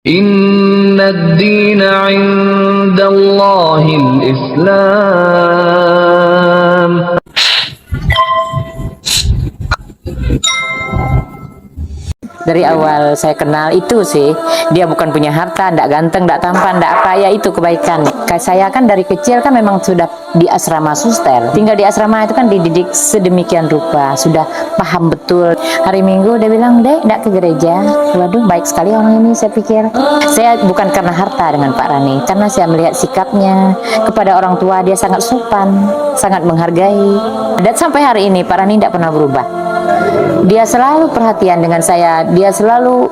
Inna ad-dina 'indallahil Islam. Dari awal saya kenal itu sih, dia bukan punya harta, ndak ganteng, ndak tampan, ndak apa, ya itu kebaikan. Kayak saya kan dari kecil kan memang sudah di asrama suster. Tinggal di asrama itu kan dididik sedemikian rupa, sudah paham betul. Hari Minggu dia bilang, "Dek, ndak ke gereja." Waduh, baik sekali orang ini, saya pikir. Saya bukan karena harta dengan Pak Rani, karena saya melihat sikapnya kepada orang tua, dia sangat sopan, sangat menghargai. Dan sampai hari ini Pak Rani ndak pernah berubah. Dia selalu perhatian dengan saya. Dia selalu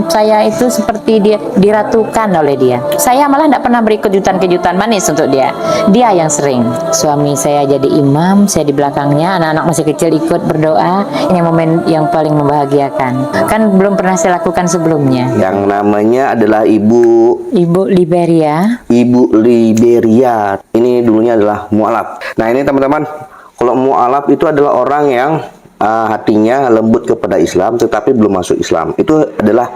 saya itu seperti dia diratukan oleh dia. Saya malah tidak pernah beri kejutan-kejutan manis untuk dia. Dia yang sering. Suami saya jadi imam, saya di belakangnya. Anak-anak masih kecil ikut berdoa. Ini momen yang paling membahagiakan. Kan belum pernah saya lakukan sebelumnya. Yang namanya adalah Ibu Liberia. Ibu Liberia. Ini dulunya adalah mualaf. Nah ini teman-teman, kalau mualaf itu adalah orang yang hatinya lembut kepada Islam tetapi belum masuk Islam. Itu adalah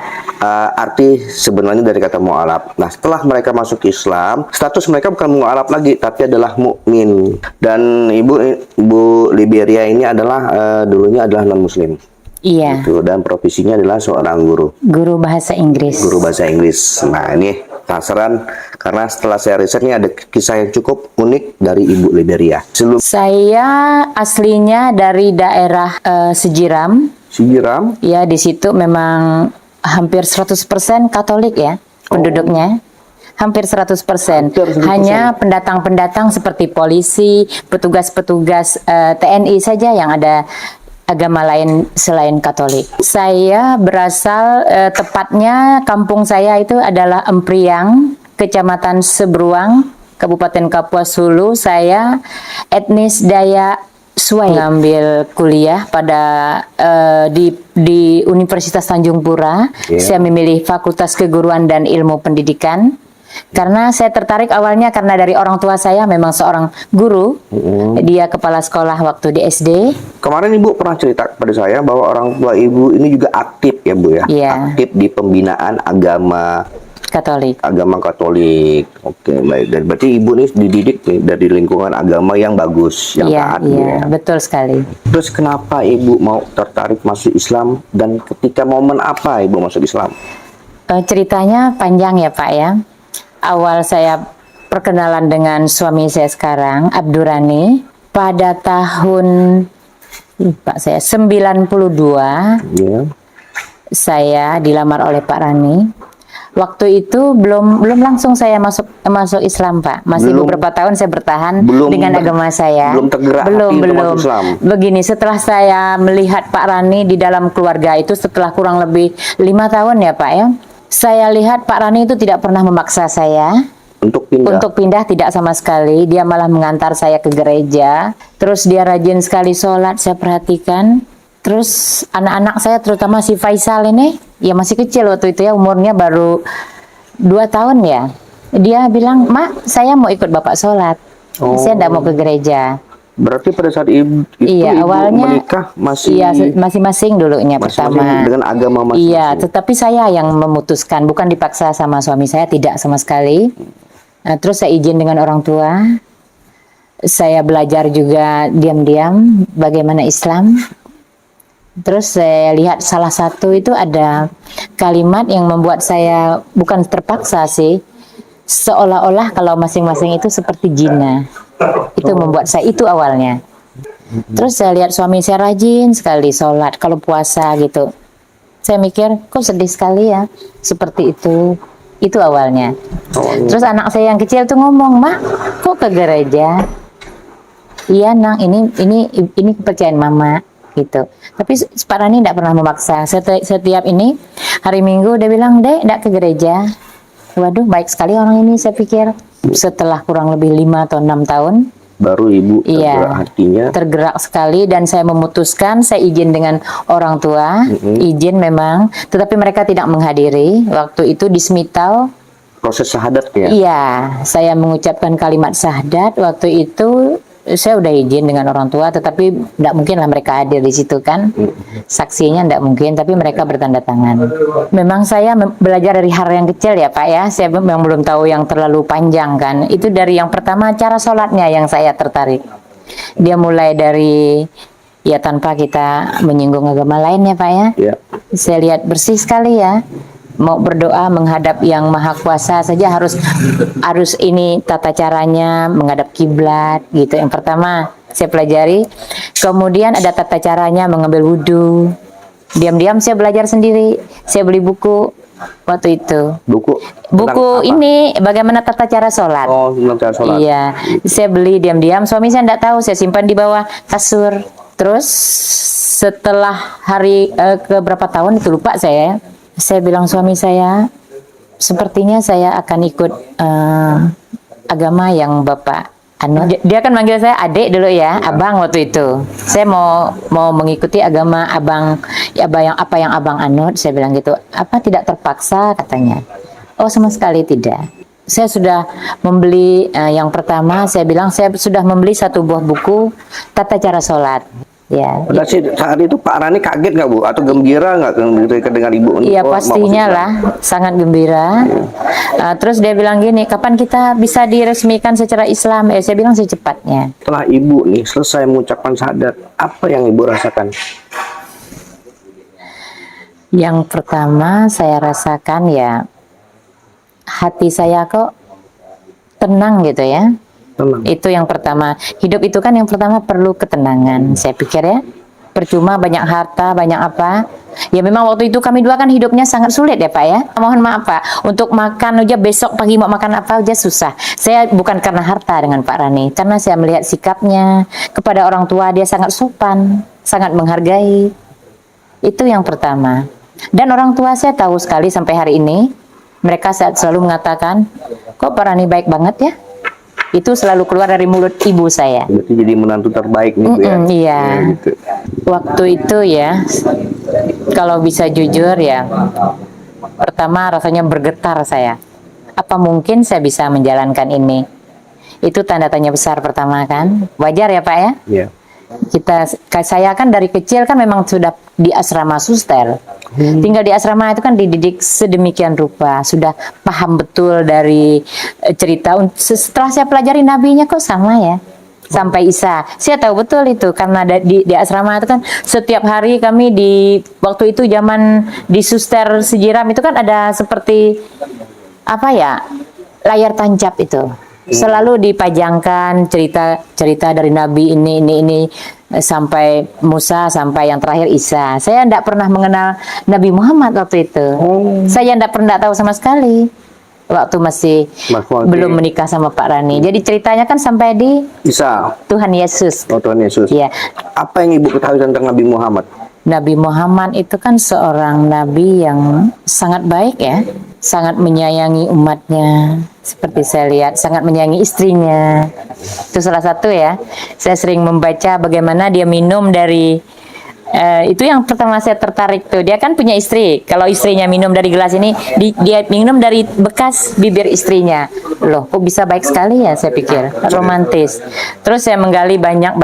arti sebenarnya dari kata mu'alaf. Nah, setelah mereka masuk Islam, status mereka bukan mu'alaf lagi tapi adalah mukmin. Dan Ibu Liberia ini adalah dulunya adalah non muslim. Iya. Gitu. Dan profesinya adalah seorang Guru bahasa Inggris. Guru bahasa Inggris. Nah, ini penasaran karena setelah saya riset ini ada kisah yang cukup unik dari Ibu Liberia. Saya aslinya dari daerah Sejiram. Sejiram? Ya, di situ memang hampir 100% Katolik ya penduduknya. Hampir 100%. Hanya pendatang-pendatang seperti polisi, petugas-petugas TNI saja yang ada agama lain selain Katolik. Saya berasal tepatnya kampung saya itu adalah Empriang, Kecamatan Sebruang, Kabupaten Kapuas Hulu. Saya etnis Dayak Suai, ngambil kuliah pada di Universitas Tanjung Pura. Saya memilih Fakultas Keguruan dan Ilmu Pendidikan. Karena saya tertarik awalnya karena dari orang tua saya memang seorang guru. Dia kepala sekolah waktu di SD. Kemarin Ibu pernah cerita kepada saya bahwa orang tua Ibu ini juga aktif ya Bu ya. Iya. Aktif di pembinaan agama Katolik. Oke, baik. Dan berarti Ibu ini dididik nih dari lingkungan agama yang bagus, yang taat Iya, ya. betul sekali. Terus kenapa Ibu mau tertarik masuk Islam dan ketika momen apa Ibu masuk Islam? Ceritanya panjang ya Pak ya. Awal saya perkenalan dengan suami saya sekarang, Abdurrani, pada tahun lupa saya 92. Saya dilamar oleh Pak Rani. Waktu itu belum langsung saya masuk Islam Pak. Masih beberapa tahun saya bertahan dengan agama saya. Belum tergerak hati untuk masuk Islam. Begini, setelah saya melihat Pak Rani di dalam keluarga itu setelah kurang lebih 5 tahun ya Pak ya. Saya lihat Pak Rani itu tidak pernah memaksa saya untuk pindah, tidak sama sekali. Dia malah mengantar saya ke gereja. Terus dia rajin sekali sholat, saya perhatikan. Terus anak-anak saya terutama si Faisal ini, ya masih kecil waktu itu ya, umurnya baru 2 tahun ya. Dia bilang, "Mak, saya mau ikut Bapak sholat. Saya tidak mau ke gereja." Berarti pada saat Ibu awalnya menikah masih masing-masing dulunya pertama dengan agama masing-masing. Iya, tetapi saya yang memutuskan, bukan dipaksa sama suami saya, tidak sama sekali. Nah, terus saya izin dengan orang tua. Saya belajar juga diam-diam bagaimana Islam. Terus saya lihat salah satu itu ada kalimat yang membuat saya bukan terpaksa sih, seolah-olah kalau masing-masing itu seperti jina. Itu membuat saya, itu awalnya. Terus saya lihat suami saya rajin sekali sholat, kalau puasa gitu. Saya mikir, kok sedih sekali ya, seperti itu. Itu awalnya. Terus anak saya yang kecil tuh ngomong, "Mak, kok ke gereja?" "Iya Nang, ini kepercayaan Mama." Gitu. Tapi Pak Rani tidak pernah memaksa. Setiap ini hari Minggu dia bilang, "Dek, tidak ke gereja." Waduh, baik sekali orang ini, saya pikir. Setelah kurang lebih 5 atau 6 tahun baru Ibu tergerak hatinya. Tergerak sekali dan saya memutuskan, saya izin dengan orang tua, izin memang, tetapi mereka tidak menghadiri. Waktu itu di Smitau. Proses syahadat ya? Iya, saya mengucapkan kalimat syahadat waktu itu saya udah izin dengan orang tua, tetapi tidak mungkin lah mereka hadir di situ kan, saksinya tidak mungkin, tapi mereka bertanda tangan. Memang saya belajar dari hal yang kecil ya Pak ya, saya memang belum tahu yang terlalu panjang kan. Itu dari yang pertama cara sholatnya yang saya tertarik. Dia mulai dari ya tanpa kita menyinggung agama lain ya Pak ya. Ya. Saya lihat bersih sekali ya. Mau berdoa menghadap yang maha kuasa saja harus ini tata caranya menghadap kiblat gitu. Yang pertama saya pelajari. Kemudian ada tata caranya mengambil wudhu. Diam-diam saya belajar sendiri. Saya beli buku waktu itu. Buku Buku tentang apa? ini bagaimana tata cara sholat. Oh, tentang cara sholat. Iya, saya beli diam-diam. Suami saya tidak tahu. Saya simpan di bawah kasur. Terus setelah hari ke berapa tahun itu lupa saya bilang suami saya, sepertinya saya akan ikut agama yang Bapak anut. Dia kan manggil saya adik dulu ya, abang waktu itu. Saya mau mengikuti agama abang, ya apa yang abang anut. Saya bilang gitu. Apa tidak terpaksa katanya? Oh sama sekali tidak. Saya sudah membeli yang pertama. Saya bilang saya sudah membeli satu buah buku tata cara sholat. Ya. Pada saat itu Pak Rani kaget nggak Bu? Atau gembira nggak ketika dengar Ibu? Iya mau pastinya masuk lah, sangat gembira. Terus dia bilang gini, kapan kita bisa diresmikan secara Islam? Saya bilang secepatnya. Setelah Ibu nih selesai mengucapkan syahadat, apa yang Ibu rasakan? Yang pertama saya rasakan ya, hati saya kok tenang gitu ya. Tenang. Itu yang pertama. Hidup itu kan yang pertama perlu ketenangan. Saya pikir ya, percuma banyak harta, banyak apa. Ya memang waktu itu kami dua kan hidupnya sangat sulit ya Pak ya. Mohon maaf Pak, untuk makan aja besok pagi mau makan apa aja susah. Saya bukan karena harta dengan Pak Rani, karena saya melihat sikapnya kepada orang tua, dia sangat sopan, sangat menghargai. Itu yang pertama. Dan orang tua saya tahu sekali sampai hari ini, mereka selalu mengatakan, kok Pak Rani baik banget ya? Itu selalu keluar dari mulut ibu saya. Berarti jadi menantu terbaik nih Bu ya? Iya. Ya, gitu. Waktu itu ya, kalau bisa jujur ya, pertama rasanya bergetar saya. Apa mungkin saya bisa menjalankan ini? Itu tanda tanya besar pertama kan. Wajar ya Pak ya? Iya. Saya kan dari kecil kan memang sudah di asrama suster. Tinggal di asrama itu kan dididik sedemikian rupa, sudah paham betul dari cerita. Setelah saya pelajari nabinya kok sama ya, sampai Isa. Saya tahu betul itu karena di asrama itu kan setiap hari kami waktu itu zaman di suster Sejiram itu kan ada seperti apa ya, layar tancap itu. Selalu dipajangkan cerita dari Nabi ini sampai Musa sampai yang terakhir Isa. Saya tidak pernah mengenal Nabi Muhammad waktu itu. Saya tidak pernah tahu sama sekali waktu masih belum menikah sama Pak Rani. Jadi ceritanya kan sampai di Isa. Tuhan Yesus. Oh, Tuhan Yesus. Ya. Apa yang Ibu ketahui tentang Nabi Muhammad? Nabi Muhammad itu kan seorang nabi yang sangat baik ya, sangat menyayangi umatnya. Seperti saya lihat, sangat menyayangi istrinya. Itu salah satu ya. Saya sering membaca bagaimana dia minum dari itu yang pertama saya tertarik tuh. Dia kan punya istri. Kalau istrinya minum dari gelas ini, dia minum dari bekas bibir istrinya. Loh, kok bisa baik sekali ya? Saya pikir romantis. Terus saya menggali banyak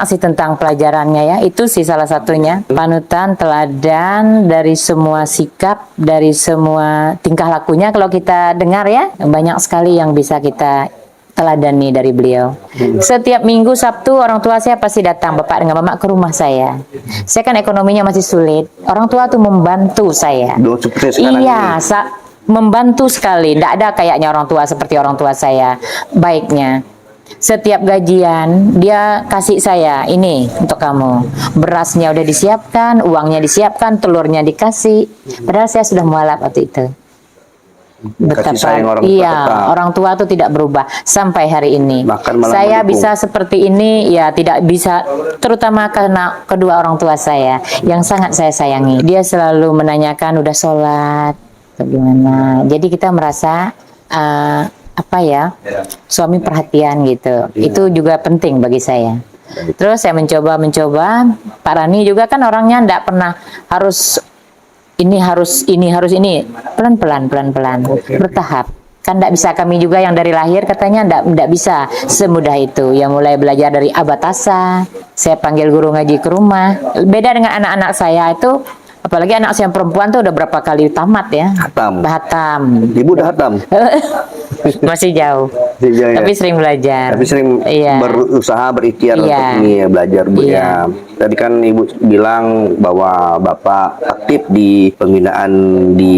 sih tentang pelajarannya ya. Itu sih salah satunya. Panutan, teladan dari semua sikap, dari semua tingkah lakunya. Kalau kita dengar ya, banyak sekali yang bisa kita teladani dari beliau. Setiap minggu Sabtu orang tua saya pasti datang, bapak dengan mama, ke rumah saya. Saya kan ekonominya masih sulit. Orang tua tuh membantu saya. Iya, membantu sekali. Tidak ada kayaknya orang tua seperti orang tua saya. Baiknya. Setiap gajian dia kasih saya, ini untuk kamu. Berasnya udah disiapkan, uangnya disiapkan, telurnya dikasih. Padahal saya sudah mualaf waktu itu. Betapa orang tua itu tidak berubah sampai hari ini. Saya bisa seperti ini ya tidak bisa, terutama karena kedua orang tua saya yang sangat saya sayangi. Dia selalu menanyakan udah sholat bagaimana. Jadi kita merasa apa ya, suami perhatian gitu. Itu juga penting bagi saya. Terus saya mencoba. Pak Rani juga kan orangnya tidak pernah harus ini, pelan-pelan, bertahap. Kan tidak bisa kami juga yang dari lahir katanya tidak bisa semudah itu. Ya mulai belajar dari abatasa, saya panggil guru ngaji ke rumah. Beda dengan anak-anak saya itu, apalagi anak saya yang perempuan tuh udah berapa kali tamat ya. Hatam. Ibu udah hatam? Masih jauh. Ya. Tapi sering belajar. Tapi sering berusaha berikhtiar untuk ini ya, belajar Bu ya. Tadi kan Ibu bilang bahwa Bapak aktif di pembinaan di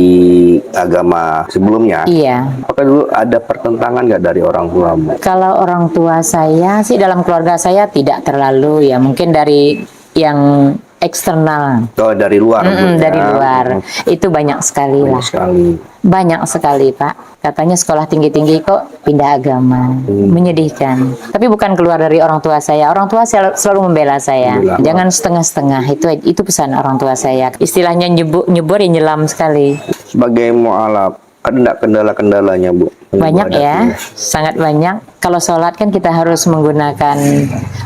agama sebelumnya. Iya. Apakah dulu ada pertentangan nggak dari orang tua? Kalau orang tua saya sih dalam keluarga saya tidak terlalu ya, mungkin dari yang eksternal. Oh, dari luar. Dari luar. Itu banyak sekali lah. Banyak sekali, Pak. Katanya sekolah tinggi-tinggi kok pindah agama. Menyedihkan. Tapi bukan keluar dari orang tua saya. Orang tua selalu membela saya. Jangan setengah-setengah. Itu pesan orang tua saya. Istilahnya nyebur ya nyelam sekali. Sebagai mu'alaf, ada enggak kendala-kendalanya, Bu? Banyak ya, sangat banyak. Kalau sholat kan kita harus menggunakan,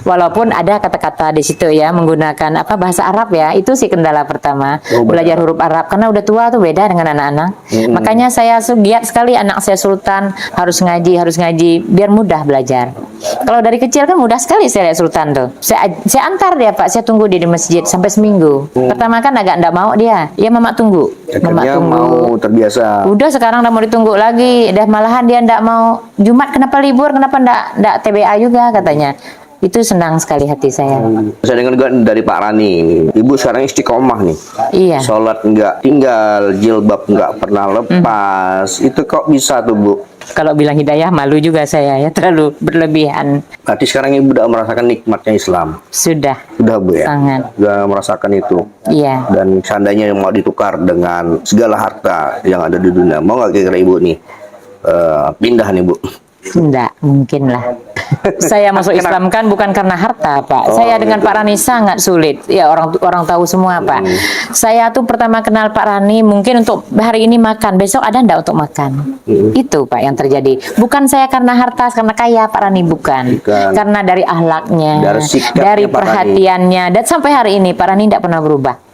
walaupun ada kata-kata di situ ya, menggunakan bahasa Arab ya, itu sih kendala pertama. Belajar huruf Arab, karena udah tua tuh beda dengan anak-anak. Makanya saya giat sekali anak saya Sultan harus ngaji, biar mudah belajar. Kalau dari kecil kan mudah sekali saya lihat Sultan tuh. Saya antar dia Pak, saya tunggu dia di masjid sampai seminggu. Pertama kan agak enggak mau dia, mama tunggu. Mama tunggu. Mau terbiasa. Udah sekarang udah mau ditunggu lagi, dah malahan dia enggak mau. Jumat kenapa libur, kenapa enggak TBA juga katanya. Itu senang sekali hati saya. Saya dengar juga dari Pak Rani, Ibu sekarang istiqomah nih. Iya. Sholat enggak tinggal, jilbab enggak pernah lepas. Itu kok bisa tuh Bu? Kalau bilang hidayah malu juga saya ya, terlalu berlebihan. Berarti sekarang Ibu udah merasakan nikmatnya Islam? Sudah Bu ya? Sangat. Sudah merasakan itu? Iya. Dan seandainya mau ditukar dengan segala harta yang ada di dunia, mau nggak kira-kira Ibu nih pindah nih Bu? Enggak, mungkin lah. Saya masuk Islam kan bukan karena harta, Pak. Saya dengan Pak Rani sangat sulit. Ya orang tahu semua, Pak. Saya tuh pertama kenal Pak Rani mungkin untuk hari ini makan, besok ada enggak untuk makan. Itu Pak yang terjadi. Bukan saya karena harta, karena kaya Pak Rani bukan. Karena dari akhlaknya, dari perhatiannya, dan sampai hari ini Pak Rani tidak pernah berubah.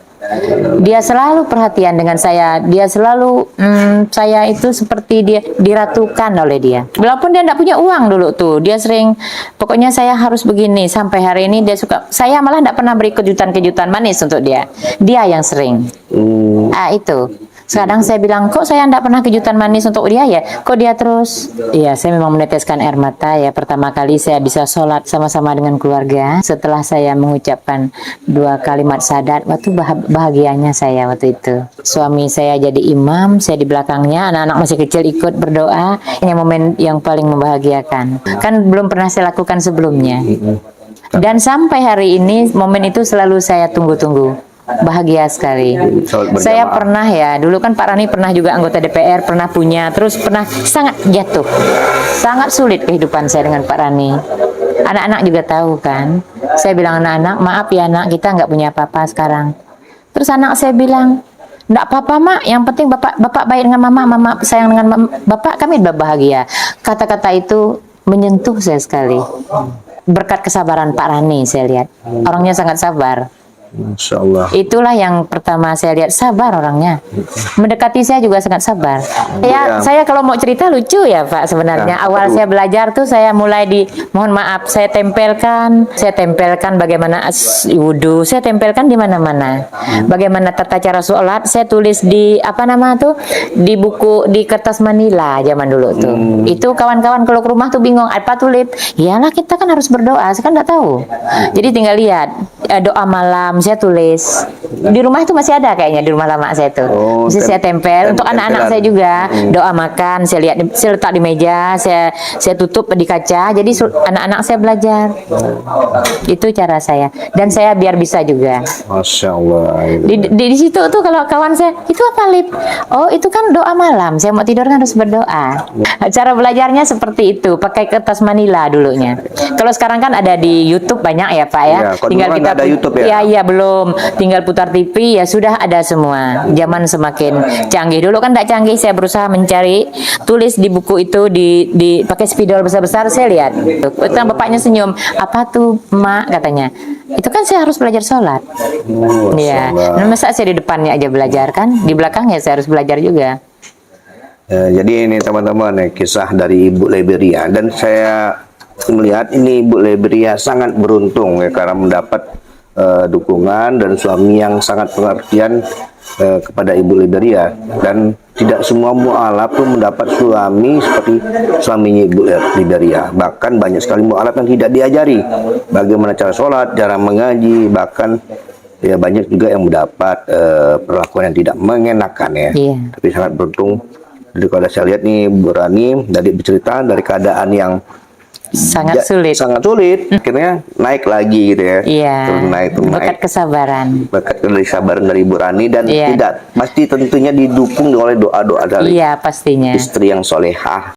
Dia selalu perhatian dengan saya. Dia selalu saya itu seperti dia diratukan oleh dia. Walaupun dia tidak punya uang dulu tuh, dia sering pokoknya saya harus begini. Sampai hari ini dia suka. Saya malah tidak pernah beri kejutan-kejutan manis untuk dia. Dia yang sering. Itu. Kadang saya bilang, kok saya tidak pernah kejutan manis untuk dia ya? Kok dia terus? Iya, saya memang meneteskan air mata ya. Pertama kali saya bisa sholat sama-sama dengan keluarga. Setelah saya mengucapkan 2 kalimat syahadat, waktu bahagianya saya waktu itu. Suami saya jadi imam, saya di belakangnya, anak-anak masih kecil ikut berdoa. Ini momen yang paling membahagiakan. Kan belum pernah saya lakukan sebelumnya. Dan sampai hari ini, momen itu selalu saya tunggu-tunggu. Bahagia sekali. Saya pernah ya, dulu kan Pak Rani pernah juga anggota DPR, pernah punya, terus pernah sangat jatuh. Sangat sulit kehidupan saya dengan Pak Rani. Anak-anak juga tahu kan. Saya bilang anak-anak, maaf ya nak, kita nggak punya apa-apa sekarang. Terus anak saya bilang, nggak apa-apa mak, yang penting bapak baik dengan mama sayang dengan bapak, kami udah bahagia. Kata-kata itu menyentuh saya sekali. Berkat kesabaran Pak Rani saya lihat. Orangnya sangat sabar. Masya Allah. Itulah yang pertama saya lihat, sabar orangnya. Mendekati saya juga sangat sabar. Saya kalau mau cerita lucu ya Pak sebenarnya. Awal saya belajar tuh saya mulai mohon maaf, saya tempelkan bagaimana wudhu, saya tempelkan di mana-mana. Bagaimana tata cara sholat, saya tulis di di buku, di kertas manila zaman dulu tuh. Itu kawan-kawan kalau ke rumah tuh bingung, apa tulis? Iyalah kita kan harus berdoa, saya kan nggak tahu. Jadi tinggal lihat doa malam. Saya tulis di rumah itu masih ada kayaknya, di rumah lama saya itu. Saya tempel untuk anak-anak saya juga. Doa makan saya lihat, saya letak di meja, saya tutup di kaca. Jadi anak-anak saya belajar. Itu cara saya, dan saya biar bisa juga. Masya Allah. Di situ tuh kalau kawan saya, itu apa Lip? Oh itu kan doa malam. Saya mau tidur kan harus berdoa. Cara belajarnya seperti itu, pakai kertas manila dulunya. Kalau sekarang kan ada di YouTube banyak ya Pak ya. Tinggal kita ada YouTube ya. Iya belum, tinggal putar TV ya sudah ada semua. Zaman semakin canggih, dulu kan tidak canggih. Saya berusaha mencari, tulis di buku itu di pakai spidol besar-besar. Saya lihat, bapaknya senyum. Apa tuh mak katanya? Itu kan saya harus belajar sholat. Iya. Nah, masa saya di depannya aja belajar kan, di belakangnya saya harus belajar juga. Jadi ini teman-teman kisah dari Ibu Liberia, dan saya melihat ini Ibu Liberia sangat beruntung ya karena mendapat dukungan dan suami yang sangat pengertian kepada Ibu Liberia, dan tidak semua mualaf pun mendapat suami seperti suaminya Ibu Liberia. Bahkan banyak sekali mualaf yang tidak diajari bagaimana cara sholat, cara mengaji, bahkan ya banyak juga yang mendapat perlakuan yang tidak mengenakan ya. Iya. Tapi sangat beruntung. Jadi kalau saya lihat nih Bu Rani dari bercerita dari keadaan yang Sangat sulit. sangat sulit, akhirnya naik lagi gitu ya. Iya. Turun naik. Berkat kesabaran. Berkat dari sabaran dari Bu Rani, dan Iya. tidak pasti tentunya didukung oleh doa-doa dari Iya, pastinya. istri yang solehah.